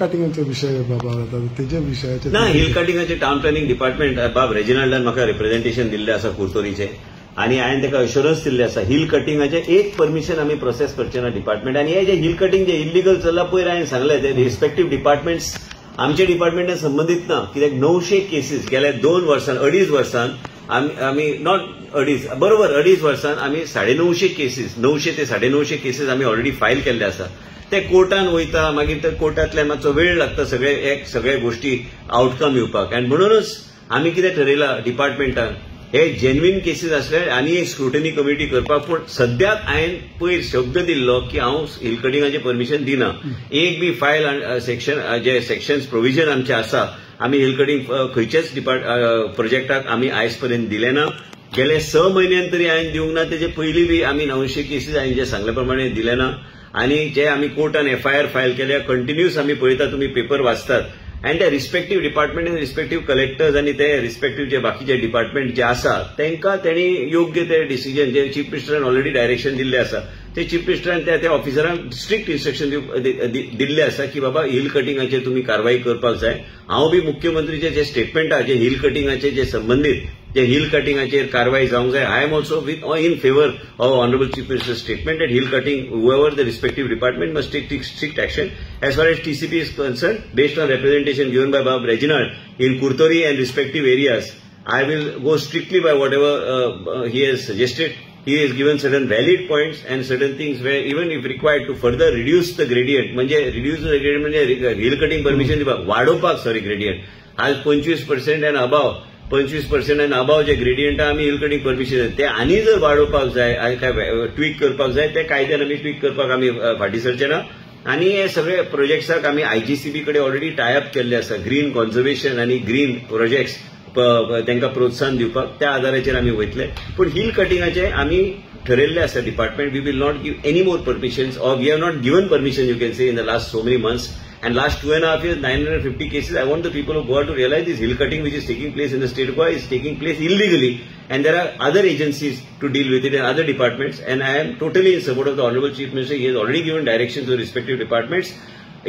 कटिंगाचे विषय बाबा तेजे विशयाचे ना हिल कटिंगाचे टाउन प्लॅनिंग डिपार्टमेंट बाब रेजिनाल्डान म्हाका रिप्रेझेंटेशन दिल्ले आसा कुर्तोरीचे आणि हांवें ताका अश्युरन्स दिल्ले आसा हिल कटिंगाचे एक परमिशन आमी प्रोसेस करचे ना डिपार्टमेंट आणि हे जे हिल कटिंग जे इलिगल चल्ला पयर हांवें सांगलें ते रिस्पेक्टीव डिपार्टमेंट्स आमच्या डिपार्टमेंटान संबंधित ना कित्याक 900 केसीस गेल्या 2 वर्सां 2.5 वर्सान आमी नॉट 2.5 बरोबर 2.5 वर्सान आमी 950 केसीस 900 ते 950 केसीस आमी ऑलरेडी फायल केल्ले आसा ते कोर्टान वयता मागीर ते कोर्टांतल्यान मातसो वेळ लागता सगळे गोष्टी आउटकम येवपाक आनी म्हणूनच आमी कितें ठरयलां डिपार्टमेंटान हे जेन्युइन केसीस असले आनी एक स्क्रुटनी कमिटी करपाक पूण सद्याक हांवें पयर शब्द दिल्लो की हांव हिल कटिंगाचें परमिशन दिना एक बी फायल सेक्शन जे सेक्शन्स प्रोविजन आमचे आसा आमी हिल कटिंग खंयच्याच प्रोजेक्टाक आमी आयज पर्यंत दिले ना गेले 6 म्हयन्यान तरी हांवें दिवंक ना तेजे पयलीं बी आमी 900 केसीस हांवें जे सांगले प्रमाणे दिले ना आनी जे आमी कोर्टान FIR फायल केल्या कंटिन्यूस आमी पळयता तुमी पेपर वाचतात अँड ते रिस्पेक्टीव डिपार्टमेंट रिस्पेक्टीव कलेक्टर्स आणि ते रिस्पेक्टीव जे बाकीचे डिपार्टमेंट जे आसा तांकां तेणी योग्य ते डिसिजन जे चीफ मिनिस्टरान ऑलरेडी डायरेक्शन दिल्ले आसा ते चीफ मिनिस्टरान त्या ऑफिसरांक स्ट्रिक्ट इन्स्ट्रक्शन दिल्ले आसा की बाबा हिल कटिंगाचेर तुमी कारवाई करपाक जाय हांव बी मुख्यमंत्रीचे जे स्टेटमेंट आहा जे हिल कटिंगाचे जे संबंधित जे हिल कटिंगाचेर कारवाई जावंक जाय I am also in favour of honourable chief minister statement at hill cutting whoever the respective department must take strict action as far as TCP is concerned based on representation given by Bob Reginald in Kurtori and respective areas. I will go strictly by whatever he has suggested. He has given certain valid points and certain things where even if required to further reduce the gradient म्हणजे reduce the gradient म्हणजे hill cutting permission दिवपाक वाडोवपाक gradient आज 25% and above 25% आणि above जे gradient आमी hill cutting permission ते आनी जर वाडोवपाक जाय काय ट्वीक करपाक जाय ते कायद्यान आमी ट्वीक करपाक आमी फाटीं सरचे ना आनी हे सगळे प्रोजेक्ट्साक आमी IGCB कडे ऑलरेडी टाय अप केल्ले आसा ग्रीन कॉन्झर्वेशन आणि ग्रीन प्रोजेक्ट्स तांकां प्रोत्साहन दिवपाक त्या आदाराचेर आमी वयतले पूण हिल कटिंगाचे आमी ठरयल्ले आसा department we will not give any more permissions or we have not given permission you can say in the last so many months. And last 2.5 years, 950 cases. I want the people of Goa to realize this hill cutting which is taking place in the state of Goa is taking place illegally. And there are other agencies to deal with it and other departments. And I am totally in support of the Honorable Chief Minister. He has already given directions to respective departments.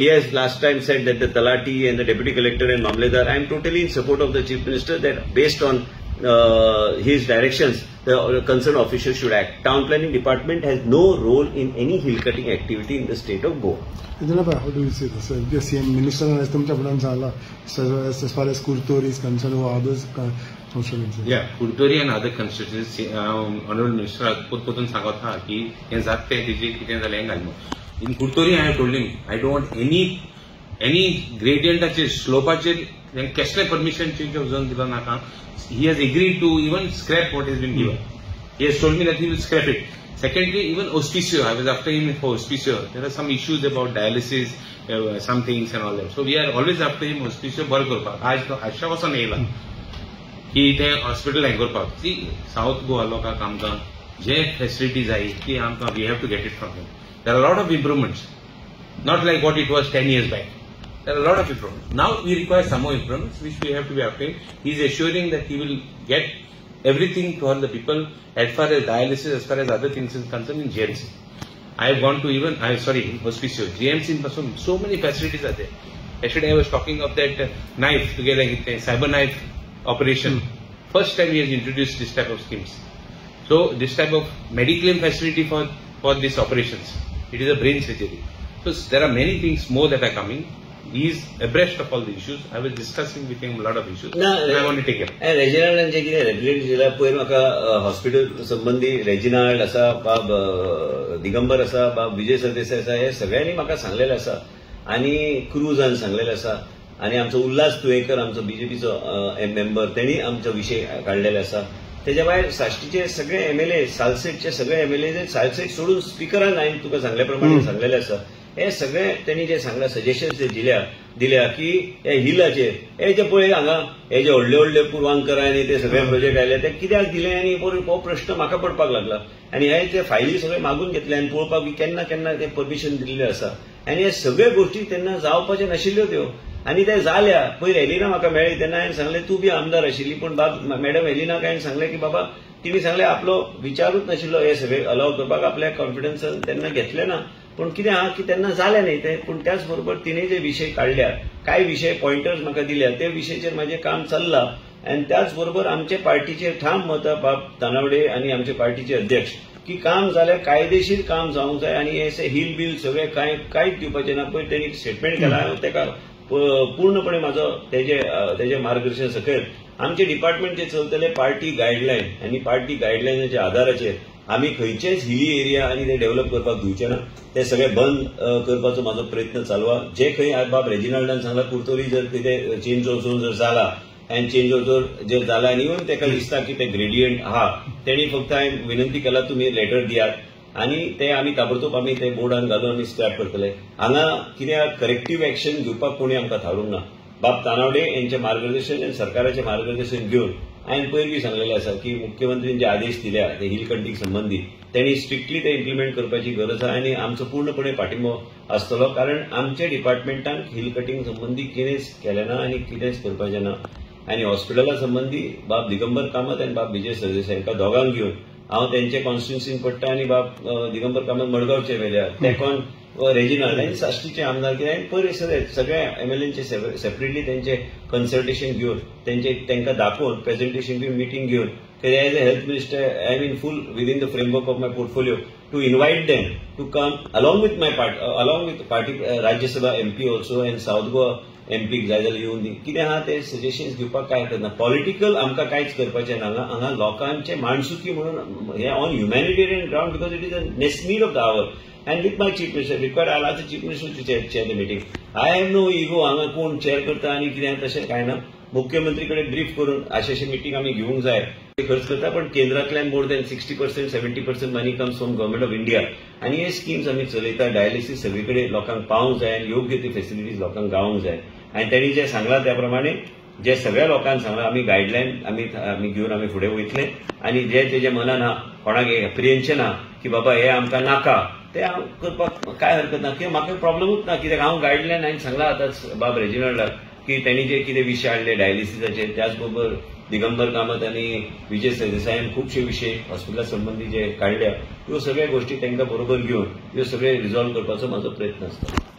He has last time said that the Talati and the Deputy Collector and Mamledar, I am totally in support of the Chief Minister that based on his directions, the concerned officials should act. Town Planning Department has no role in any hill cutting activity in the state of Goa. How do you see this? The CM Minister has तुमच्या Fudan सांगला as far as Kurtori is concerned or others constituencies. Yeah, Kurtori and other constituencies, Honorable Minister potpotun सांगत हा की हे जाते तिजे कितें जालें हें घालून. In Kurtori I have told him I don't want any gradientaचेर slopeाचेर कसले permission change of zone दिला नाका. He has agreed to even scrap what has been given. He has told me that he will scrap it. Secondly, even auspicio, I was after him for auspicio. There are some issues about dialysis, some things and all that. So we are always after him auspicio बर करपाक. आज तो आशा वचून येयला की ते hospital हें करपाक. See, South Goa लोकांक आमकां जे फॅसिलिटी जाय ती आमकां we have to get it from him. There are a lot of improvements, not like what it was 10 years back. There are a lot of improvements. Now we require some more improvements, which we have to be after him. He is assuring that he will get everything to all the people as far as dialysis, as far as other things is concerned in GMC. I have gone to even, hospicio. GMC in so many facilities are there. Yesterday I was talking of that knife together with cyber knife operation. First time he has introduced this type of schemes. So this type of mediclaim facility for these operations. It is a brain surgery. So there are many things more that are coming. He is abreast of all the issues. I was discussing with him a lot of issues. I want to take him. And Reginald जे कितें represent दिला पयर म्हाका hospital संबंधी Reginald आसा बाब दिगंबर आसा बाब विजय सरदेसाय आसा हे सगळ्यांनी म्हाका सांगलेले आसा आनी क्रुजान सांगलेले आसा आनी आमचो उल्हास तुयेकर आमचो बीजेपीचो मेंबर तेणी आमचो विशय काडलेले आसा तेज्या भायर साश्टीचे सगळे MLA सालसेटचे सगळे MLA सालसेट सोडून स्पिकरान हांवें तुका सांगल्या प्रमाणे सांगलेले आसा हे सगळे त्यांनी जे सांगला सजेशन्स दिल्या की हे हिलाचेर हे जे पळय हांगा हे जे व्हडले पुरवांकर आनी ते सगळे प्रोजेक्ट आयले ते कित्याक दिले आनी हो प्रश्न म्हाका पडपाक लागला आनी हे ते फायली सगळे मागून घेतले आनी पळोवपाक केन्ना केन्ना ते परमिशन दिल्ले आसा आनी हे सगळे गोष्टी तेन्ना जावपाच्यो नाशिल्ल्यो त्यो आनी ते जाल्या पयर एलिना म्हाका मेळ्ळी तेन्ना हांवें सांगलें तूं बी आमदार आशिल्ली पूण मॅडम एलिनाक हांवें सांगलें की बाबा तिणी सांगलें आपलो विचारूच नाशिल्लो हे सगळे अलाव करपाक आपल्या कॉन्फिडन्सान तेन्ना घेतले ना पण कितें आहा की तेन्ना जालें न्ही तें, पूण त्याच बरोबर तिणें जे विशय काडल्या, कांय विशय पॉयंटर्स म्हाका दिल्या, ते विशयाचेर म्हजें काम चल्लां. आनी त्याच बरोबर आमचे पार्टीचे ठाम मत बाब तानावडे आनी आमचे पार्टीचे अध्यक्ष की काम जाल्यार कायदेशीर काम जावंक जाय आनी हे हिल बिल सगळे कांयच दिवपाचें ना. पळय तेणी स्टेटमेंट केला, हांवें तेका पूर्णपणे म्हाजो तेजे मार्गदर्शन सकयल आमचे डिपार्टमेंट जे चलतले पार्टी गायडलायन आनी पार्टी गायडलायनाच्या आधाराचेर आमी खंयचेच हिली एरिया आनी ते डेव्हलप करपाक दिवचे ना. ते सगळे बंद करपाचो म्हाजो प्रयत्न चालवा. जे खंय बाब रेजिनाल्डान सांगला कुर्तोरी जर कितें चेंज ऑफ जर जाला आनी चेंज ऑफ जर जाला आनी इवन तेका दिसता की ते ग्रेडियंट आहा, तेणी फक्त हांवें विनंती केला तुमी लेटर दियात आनी ते आमी ताबडतोब आमी ते बोर्डान घालून आमी स्क्रॅप करतले. हांगा कित्याक करेक्टीव एक्शन घेवपाक कोणी आमकां थारूंक ना. बाब तानावडे यांचे मार्गदर्शन आनी सरकाराचें मार्गदर्शन घेवन हांवें पयलीं सांगलेलें आसा की मुख्यमंत्रीन जे आदेश दिल्या ते हिल कटिंग संबंधी त्यांनी स्ट्रिक्टली ते इम्प्लिमेंट करपाची गरज आहा आनी आमचो पूर्णपणे पाठिंबो आसतलो. कारण आमच्या डिपार्टमेंटान हिल कटिंग संबंधी कितेंच केलें ना आनी कितेंच करपाचें ना. आनी हॉस्पिटला संबंधी बाब दिगंबर कामत आनी बाब विजय सरदेसाय हांकां दोगांक घेवन हांव तेंचे कॉन्स्टिट्युन्सीन पडटा आनी बाब दिगंबर कामत मडगांवचे वेल्या तेकोन रेजिनल आनी साश्टीचे आमदार कितें पयलीं सगळ्या एमएलएंचे सेपरेटली तेंचे कन्सल्टेशन घेवन तेंकां दाखोवन प्रेझेंटेशन घेवन मिटींग घेवन as a health minister I mean full within the framework of my portfolio to invite them to come along with party Rajya Sabha MP also and south Goa एमपीक जाय जाल्यार येवन दी. कितें आहा ते सजेशन्स दिवपाक काय हरकत ना. पॉलिटिकल आमकां कांयच करपाचें ना. हांगा लोकांचे माणसुकी म्हणून हे on humanitarian ground because it is a nest need of the hour and with my chief minister required I'll ask the chief minister to chair the meeting. I have no ego. हांगा कोण chair करता आनी कितें तशें कांय ना. मुख्यमंत्री कडेन ब्रीफ करून अशी मिटींग आमी घेवंक जाय ते खर्च करता. पण केंद्रांतल्यान more than 60% 70% money comes from government of India आनी हे स्किम्स आमी चलयता. डायलिसीस सगळीकडे लोकांक पावंक जाय आनी योग्य ती फेसिलिटीज लोकांक गावंक जाय. आनी तेणी जे सांगला त्या प्रमाणे जे सगळ्या लोकांक सांगला आमी गायडलायन आमी घेवन आमी फुडें वयतले आनी जे तेजे मनान आहा कोणाक एप्रिहेन्शन आहा की बाबा हे आमकां नाका ते हांव करपाक काय हरकत ना. किंवा म्हाका प्रॉब्लमूच ना. कित्याक हांव गायडलायन हांवें सांगला आतांच बाब रेजिनल्डाक की त्यांनी जे कितें विशय हाडले डायलिसीसाचे त्याचबरोबर दिगंबर कामत आनी विजय सरदेसायान खूबशे विशय हॉस्पिटला संबंधी जे काडल्या ह्यो सगळ्या गोष्टी तांकां बरोबर घेवन ह्यो सगळे रिझॉल्व करपाचो म्हाजो प्रयत्न आसता.